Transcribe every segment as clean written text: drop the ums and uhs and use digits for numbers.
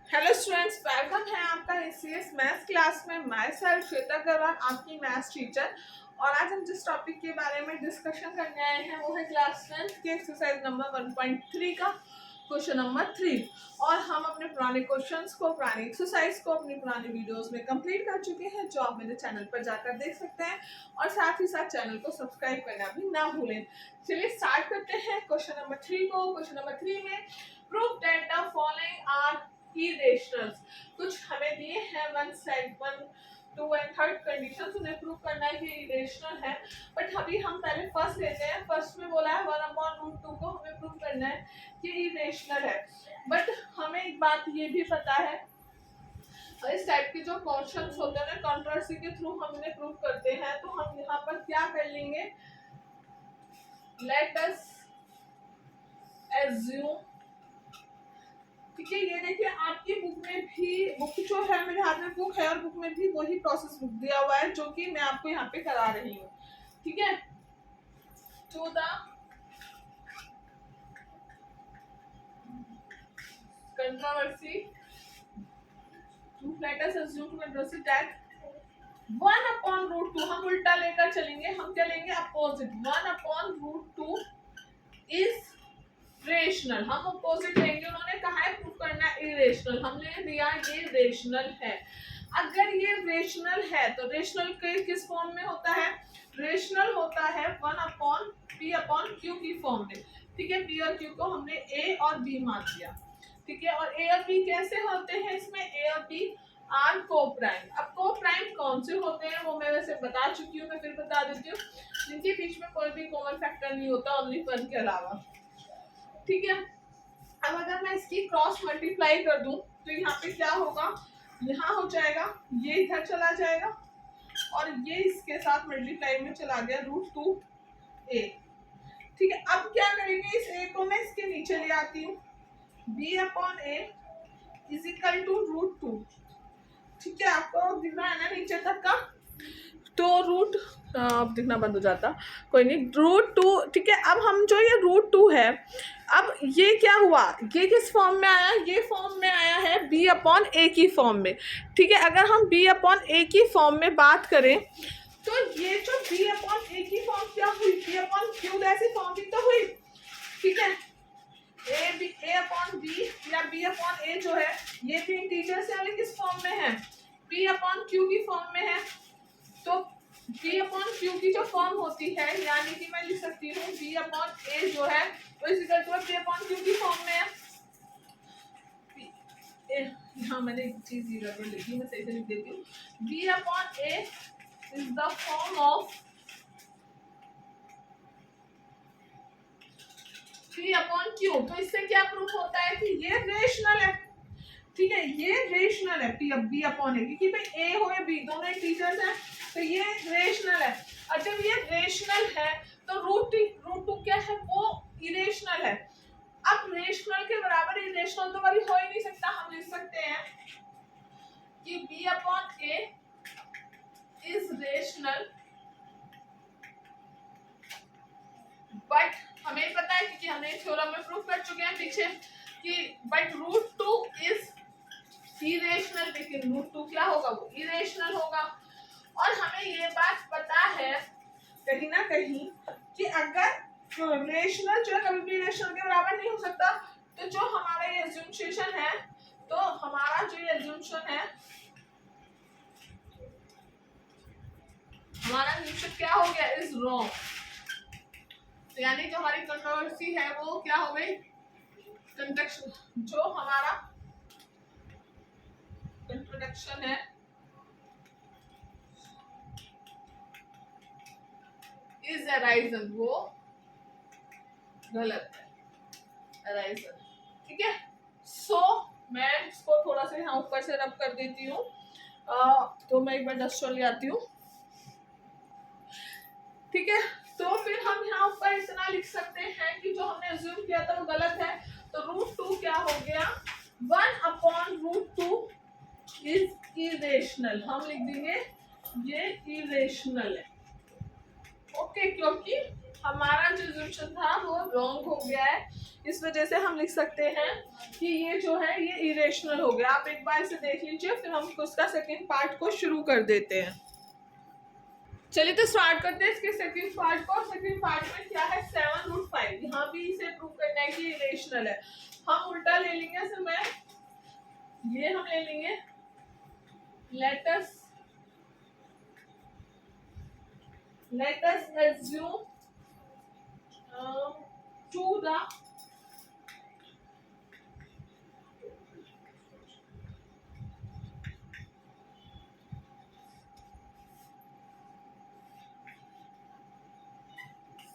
Hello students, welcome है आपका ACS maths class में। मैं सर श्वेता अग्रवाल, आपकी मैथ्स टीचर। और आज हम जिस टॉपिक के बारे में डिस्कशन करने आए हैं वो है क्लास 10th के एक्सरसाइज नंबर 1.3 का क्वेश्चन नंबर 3। और हम अपने पुराने क्वेश्चंस को, पुरानी एक्सरसाइज को अपनी पुरानी वीडियोस में कंप्लीट कर चुके हैं, जो आप मेरे चैनल पर जाकर देख सकते हैं। और साथ ही साथ चैनल को सब्सक्राइब करना भी ना भूलें। चलिए स्टार्ट करते हैं क्वेश्चन नंबर 3 को। क्वेश्चन नंबर 3 में prove that the following are irrationals. कुछ हमें दिए हैं 1, 2 एंड थर्ड कंडीशन, उन्हें प्रूव करना है कि इरेशनल है। बट अभी हम पहले फर्स्ट लेते हैं। फर्स्ट में बोला है 1/√2 को हमें प्रूव करना है कि इरेशनल है। बट हमें एक बात ये भी पता है, इस टाइप के जो क्वेश्चंस होते हैं कंट्रोवर्सी के थ्रू हम इन्हें प्रूव करते हैं। तो हम यहाँ पर क्या कर लेंगे, लेट अस एज्यूम। ठीक है, ये देखिए आपकी बुक में भी, बुक जो है मेरे हाथ में बुक है और बुक में भी वही प्रोसेस बुक दिया हुआ है जो कि मैं आपको यहाँ पे करा रही हूँ। ठीक है, to the controversy, let us assume controversy that 1/√2, हम उल्टा लेकर चलेंगे, हम क्या लेंगे अपोजिट। 1/√2 इज रेशनल, हम अपोजिट लेंगे। उन्होंने कहा है प्रूव करना है इरेशनल, हमने दिया ये रेशनल है। अगर ये रेशनल है तो रेशनल के किस फॉर्म में होता है, रेशनल होता है 1/p/q की फॉर्म में। ठीक है, p और q को हमने a और b मान दिया। ठीक है, और a और b कैसे होते हैं, इसमें a और b आर को प्राइम। अब को प्राइम कौन से होते हैं वो मैं वैसे बता चुकी हूँ, मैं फिर बता देती हूँ। जिनके बीच में कोई भी कॉमन फैक्टर नहीं होता, ओनली 1 के अलावा। ठीक है, अब अगर मैं इसकी क्रॉस मल्टीप्लाई कर दूं तो यहाँ पे क्या होगा, यहाँ हो जाएगा, ये इधर चला जाएगा और ये इसके साथ मल्टीप्लाई में चला गया √2a। ठीक है, अब क्या करेंगे, इस a को मैं इसके नीचे ले आती हूँ, b/a इज इक्वल टू √2। ठीक है, आपको दिख रहा है ना नीचे तक का, तो रूट अब दिखना बंद हो जाता, कोई नहीं, √2। ठीक है, अब हम जो ये √2 है, अब ये क्या हुआ, ये किस फॉर्म में आया, ये फॉर्म में आया है b/a की फॉर्म में। ठीक है, अगर हम b/a की फॉर्म में बात करें तो ये जो b/a की फॉर्म क्या हुई, b/q जैसी फॉर्म भी तो हुई। ठीक है, a/b या b/a जो है ये भी इंटीजर से वाले किस फॉर्म में है, p/q की फॉर्म में है। तो p/q की जो फॉर्म होती है, यानी कि मैं लिख सकती हूँ b/a जो है वो इस इक्वल टू p/q की फॉर्म में है। यहाँ मैंने एक चीज गड़बड़ लिखी, मैं सही से लिख देती हूँ। b/a is the form of p/q। तो इससे क्या प्रूफ होता है कि ये रेशनल है। ठीक है, ये रेशनल है b/a, क्योंकि भाई a हो या b दोनों इंटीजर्स हैं, तो ये रेशनल है। और जब ये रेशनल है तो √2 क्या है, वो इरेशनल है। अब रेशनल के बराबर इरेशनल तो कभी हो ही नहीं सकता। हम लिख सकते हैं कि b/a इज रेशनल, बट हमें पता है क्योंकि हमने थ्योरम में प्रूफ कर चुके हैं पीछे कि बट √2 इज इरेशनल। लेकिन √2 क्या होगा, वो इरेशनल होगा। और हमें ये बात पता है कहीं ना कहीं कि अगर रेशनल जो है कभी भी रेशनल के बराबर नहीं हो सकता, तो जो हमारा ये एज्यूमशन है, तो हमारा जो ये एज्यूमशन है, हमारा एज्यूमशन क्या हो गया, इज रॉन्ग। तो यानी जो हमारी कंट्रोवर्सी है वो क्या हो गई, कंट्रडिक्शन, जो हमारा कंट्रोडिक्शन है इज अराइजन, वो गलत है, अराइजन। ठीक है, सो मैं इसको थोड़ा सा यहाँ ऊपर से रब कर देती हूँ। तो मैं एक बार डस्टर ले आती हूँ। ठीक है, तो फिर हम यहाँ ऊपर इतना लिख सकते हैं कि जो हमने अज्यूम किया था वो गलत है। तो √2 क्या हो गया, 1/√2 इज इरेशनल। हम लिख देंगे ये इरेशनल है। ओके, क्योंकि हमारा जो assumption था वो रॉन्ग हो गया है, इस वजह से हम लिख सकते हैं कि ये जो है ये इरेशनल हो गया। आप एक बार इसे देख लीजिए, फिर हम उसका सेकेंड पार्ट को शुरू कर देते हैं। चलिए तो स्टार्ट करते हैं इसके सेकंड पार्ट को। सेकंड पार्ट में क्या है, 7√5। यहाँ भी इसे प्रूव करना है कि इरेशनल है। हम उल्टा ले लेंगे, सर मैं ये हम ले लेंगे, let us assume to the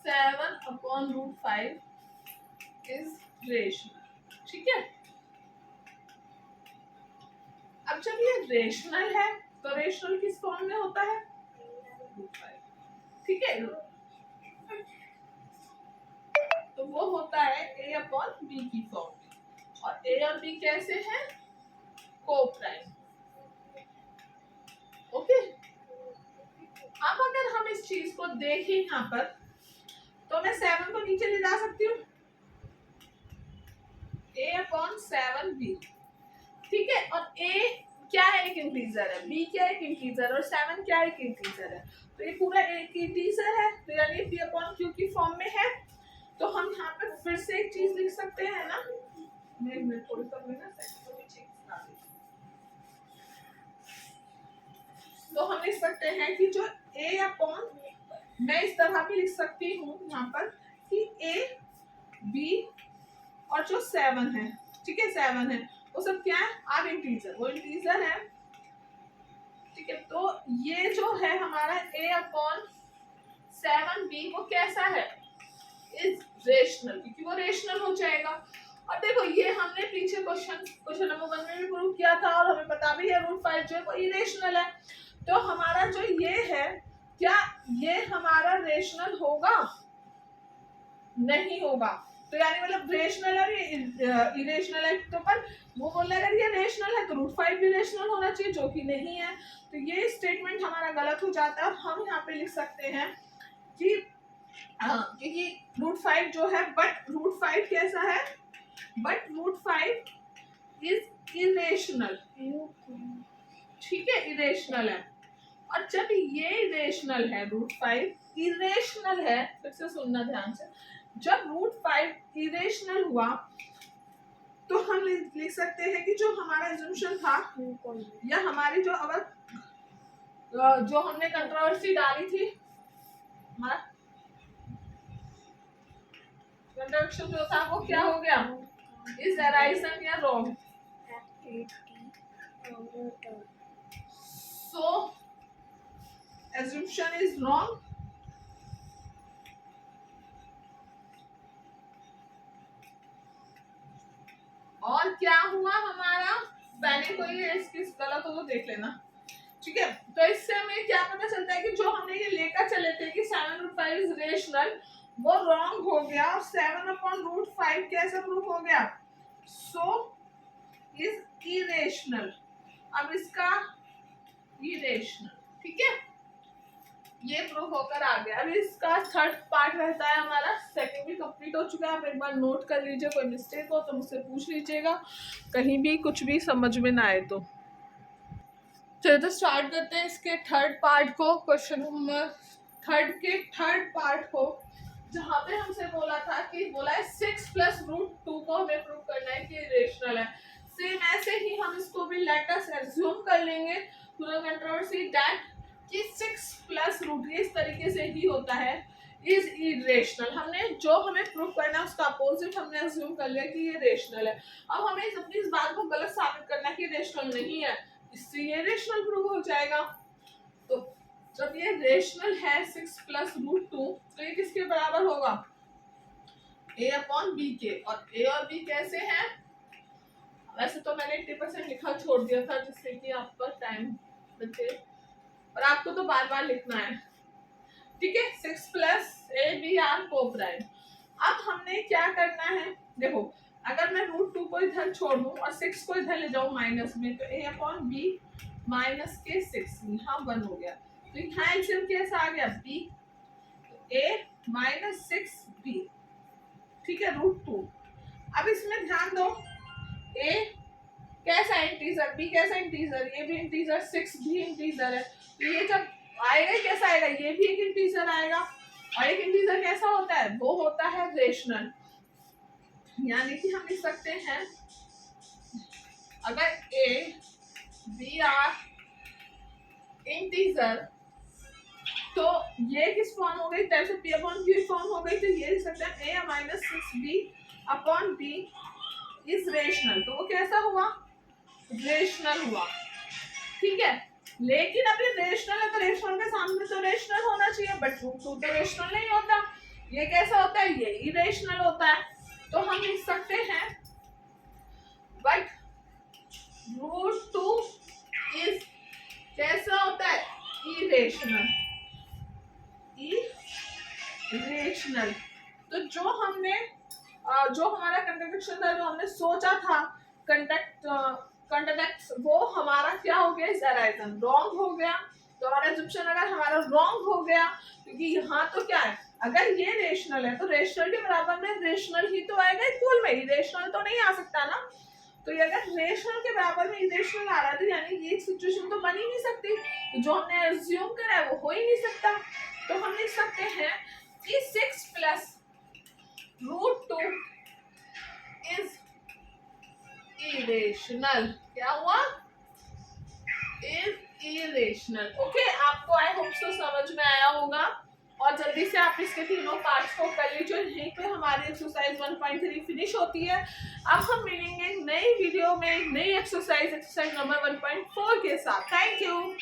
seven upon root 5 is rational. ठीक है, अब जब ये रेशनल है तो रेशनल किस फॉर्म में होता है, रूट 5। ठीक है, तो वो होता है a अपॉन बी की फॉर्म में, और a और b कैसे हैं, को प्राइम। ओके, अब अगर हम इस चीज को देखें यहाँ पर, तो मैं 7 को नीचे ले जा सकती हूँ, a अपॉन 7b। ठीक है, और a क्या है, एक इंटीजर है, b क्या है, एक इंटीजर, और 7 क्या है, एक इंटीजर है। तो ये पूरा एक इंटीजर है, तो यानी p अपॉन q की फॉर्म में है। तो हम यहाँ पे फिर से एक चीज लिख सकते हैं ना, मैं थोड़ी सा तो हम लिख सकते हैं कि जो a अपॉन, मैं इस तरह भी लिख सकती हूँ यहाँ पर कि a b और जो 7 है, ठीक है 7 है, वो सब क्या है, आप इंटीजर, वो इंटीजर है। ठीक है, तो ये जो है हमारा a अपॉन 7b वो कैसा है, इज रेशनल, क्योंकि वो रेशनल हो जाएगा। और देखो ये हमने पीछे क्वेश्चन नंबर 1 में भी प्रूव किया था, और हमें पता भी है रूट 5 जो है वो इरेशनल है। तो हमारा जो ये है, क्या ये हमारा रेशनल होगा, नहीं होगा। तो यानी मतलब रेशनल और इरेशनल है, तो पर वो बोल रहे अगर ये रेशनल है तो रूट 5 भी रेशनल होना चाहिए, जो कि नहीं है। तो ये स्टेटमेंट हमारा गलत हो जाता है। हम यहाँ पे लिख सकते हैं कि क्योंकि रूट 5 जो है, बट रूट 5 कैसा है, बट रूट 5 इज इरेशनल। ठीक है, इरेशनल है। और जब ये इरेशनल है, रूट 5 इरेशनल है, फिर से सुनना ध्यान से, जब रूट 5 इरेशनल हुआ तो हम लिख सकते हैं कि जो हमारा एजम्पशन था, या हमारी जो अगर जो हमने कंट्रोवर्सी डाली थी, हमारा कंट्रोवर्शन जो था वो क्या हो गया, इज एराइसन या wrong. So assumption is wrong। और क्या हुआ हमारा, पहले कोई इसकी गलत हो तो देख लेना। ठीक है, तो इससे हमें क्या पता चलता है कि जो हमने ये लेकर चले थे कि 7√5 इज रेशनल, वो रॉन्ग हो गया, और 7/√5 कैसे प्रूफ हो गया, सो इज इरेशनल। अब इसका इरेशनल, ठीक है, ये प्रूफ होकर आ गया। अभी इसका थर्ड पार्ट रहता है हमारा, सेकंड भी कंप्लीट हो चुका है। आप एक बार नोट कर लीजिए, कोई मिस्टेक हो तो मुझसे पूछ लीजिएगा, कहीं भी कुछ भी समझ में ना आए तो। चलिए तो स्टार्ट करते हैं इसके थर्ड पार्ट को, क्वेश्चन नंबर थर्ड के थर्ड पार्ट को, जहाँ पे हमसे बोला था कि बोला है 6 + √2 को हमें प्रूव करना है कि रेशनल है। सेम ऐसे ही हम इसको भी लेट अस एज्यूम कर लेंगे पूरा कंट्रोवर्सी दैट कि 6 + √, इस तरीके से ही होता है, इज इरेशनल। हमने जो हमें प्रूव करना है उसका अपोजिट हमने अज्यूम कर लिया कि ये रेशनल है। अब हमें अपनी इस बात को गलत साबित करना है कि रेशनल नहीं है, इससे ये रेशनल प्रूव हो जाएगा। तो जब ये रेशनल है 6 + √2, तो ये किसके बराबर होगा, a अपॉन b के। और a और b कैसे हैं, वैसे तो मैंने 80% लिखा छोड़ दिया था जिससे कि आपका टाइम बचे, और आपको तो बार बार लिखना है। ठीक है, 6 + a b r को प्राइम। अब हमने क्या करना है, देखो अगर मैं √2 को इधर छोड़ दूं और 6 को इधर ले जाऊं माइनस में, तो a अपॉन b - के 6 यहाँ 1 हो गया। तो यहाँ एलसीएम कैसा आ गया, b। a माइनस 6b, ठीक है, √2। अब इसमें ध्यान दो, a कैसा इंटीजर, b कैसा इंटीजर, ये भी इंटीजर, 6 भी इंटीजर है, तो ये जब आएगा कैसा आएगा, ये भी एक इंटीजर आएगा, और एक इंटीजर कैसा होता है, वो होता है रेशनल। यानी कि हम लिख सकते हैं अगर a b आर इंटीजर, तो ये किस फॉर्म हो गई, टाइप से p अपॉन q फॉर्म हो गई, तो ये लिख सकते हैं a minus 6b upon b is rational. तो वो कैसा हुआ, रेशनल हुआ, ठीक है। लेकिन अब ये रेशनल है, तो रेशनल के सामने तो रेशनल होना चाहिए, बट √2 तो रेशनल नहीं होता, ये कैसा होता है, ये इरेशनल होता है। तो हम लिख सकते हैं बट √2 इज कैसा होता है, इरेशनल, इरेशनल। तो जो हमारा कंट्रडिक्शन था, जो हमने सोचा था कंट्रडिक्ट, वो हमारा क्या हो गया, इस अराइजन रॉन्ग हो गया। तो हमारा एजुप्शन अगर हमारा रॉन्ग हो गया, क्योंकि यहाँ तो क्या है, अगर ये रेशनल है तो रेशनल के बराबर में रेशनल ही तो आएगा इक्वल में, इरेशनल तो नहीं आ सकता ना। तो ये अगर रेशनल के बराबर में इरेशनल आ रहा है, तो यानी ये सिचुएशन तो बन ही नहीं सकती, तो जो हमने एज्यूम करा है वो हो ही नहीं सकता। तो हम लिख सकते हैं कि 6 प्लस √2 इज इरेशनल। क्या हुआ, इज इरेशनल। ओके, आपको आई होप सो समझ में आया होगा, और जल्दी से आप इसके तीनों पार्ट्स को कर लीजिए। यहीं पे हमारी एक्सरसाइज 1.3 फिनिश होती है। अब हम मिलेंगे नई वीडियो में नई एक्सरसाइज नंबर 1.4 के साथ। Thank you.